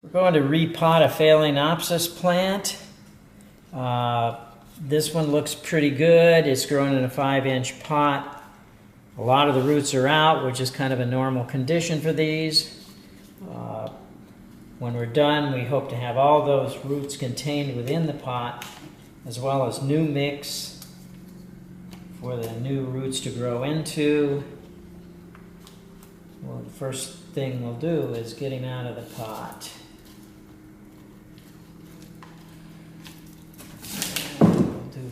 We're going to repot a Phalaenopsis plant. This one looks pretty good. It's grown in a 5-inch pot. A lot of the roots are out, which is kind of a normal condition for these. When we're done, we hope to have all those roots contained within the pot, as well as new mix for the new roots to grow into. Well, the first thing we'll do is get him out of the pot.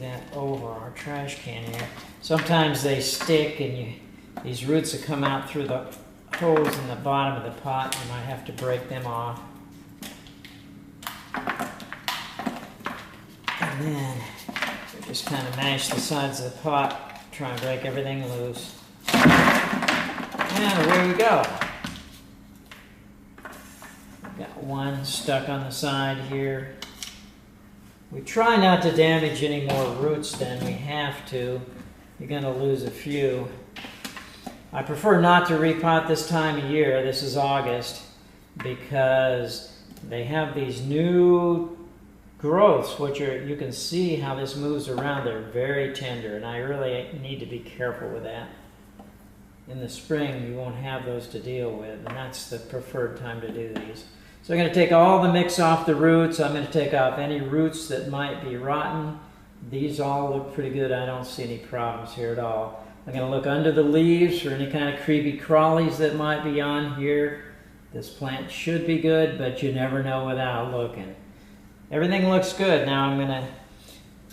That over our trash can here. Sometimes they stick and these roots that come out through the holes in the bottom of the pot, you might have to break them off. And then we just kind of mash the sides of the pot, try and break everything loose. And away we go. Got one stuck on the side here. We try not to damage any more roots than we have to. You're going to lose a few. I prefer not to repot this time of year. This is August, because they have these new growths, which you can see how this moves around. They're very tender, and I really need to be careful with that. In the spring, you won't have those to deal with, and that's the preferred time to do these. So I'm going to take all the mix off the roots. I'm going to take off any roots that might be rotten. These all look pretty good. I don't see any problems here at all. I'm going to look under the leaves for any kind of creepy crawlies that might be on here. This plant should be good, but you never know without looking. Everything looks good. Now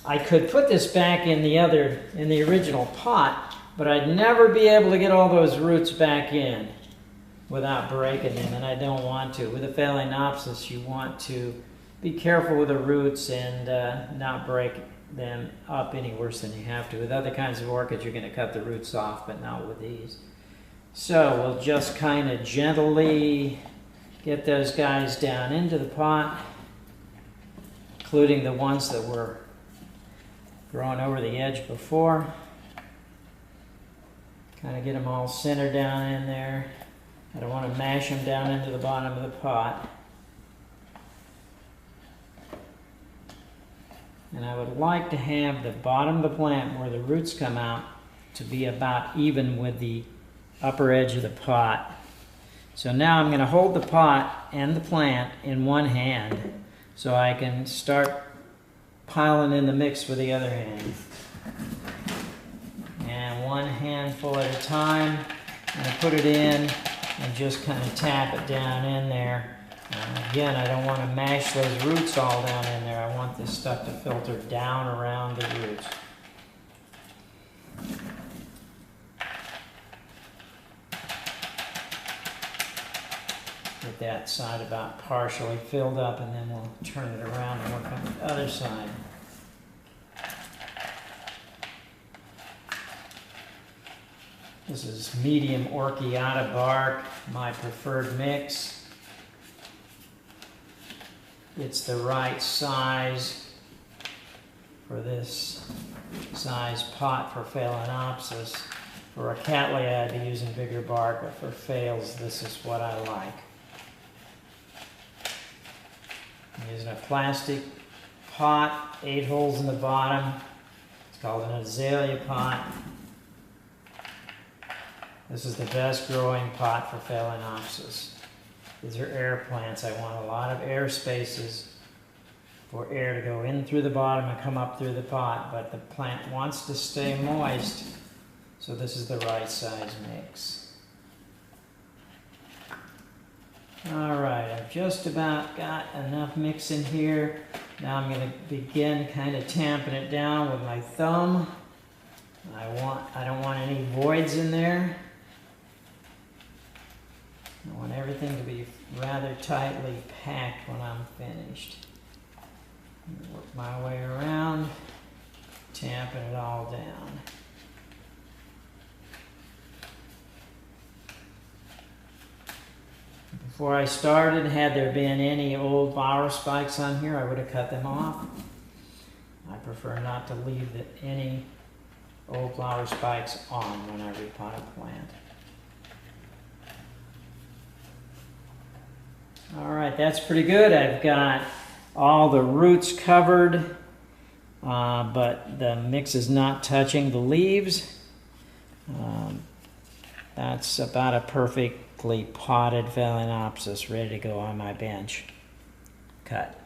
I could put this back in the original pot, but I'd never be able to get all those roots back in without breaking them, and I don't want to. With a Phalaenopsis, you want to be careful with the roots and not break them up any worse than you have to. With other kinds of orchids, you're going to cut the roots off, but not with these. So we'll just kind of gently get those guys down into the pot, including the ones that were growing over the edge before. Kind of get them all centered down in there. I don't want to mash them down into the bottom of the pot. And I would like to have the bottom of the plant where the roots come out to be about even with the upper edge of the pot. So now I'm going to hold the pot and the plant in one hand so I can start piling in the mix with the other hand. And one handful at a time, I'm going to put it in and just kind of tap it down in there. Again, I don't want to mash those roots all down in there. I want this stuff to filter down around the roots. Get that side about partially filled up, and then we'll turn it around and work on the other side. This is medium orchiata bark, my preferred mix. It's the right size for this size pot for Phalaenopsis. For a Cattleya, I'd be using bigger bark, but for Phales, this is what I like. I'm using a plastic pot, 8 holes in the bottom. It's called an azalea pot. This is the best growing pot for Phalaenopsis. These are air plants. I want a lot of air spaces for air to go in through the bottom and come up through the pot, but the plant wants to stay moist, so this is the right size mix. All right, I've just about got enough mix in here. Now I'm going to begin kind of tamping it down with my thumb. I don't want any voids in there. I want everything to be rather tightly packed when I'm finished. Work my way around, tamping it all down. Before I started, had there been any old flower spikes on here, I would have cut them off. I prefer not to leave any old flower spikes on when I repot a plant. All right, that's pretty good. I've got all the roots covered, but the mix is not touching the leaves. That's about a perfectly potted Phalaenopsis ready to go on my bench. Cut.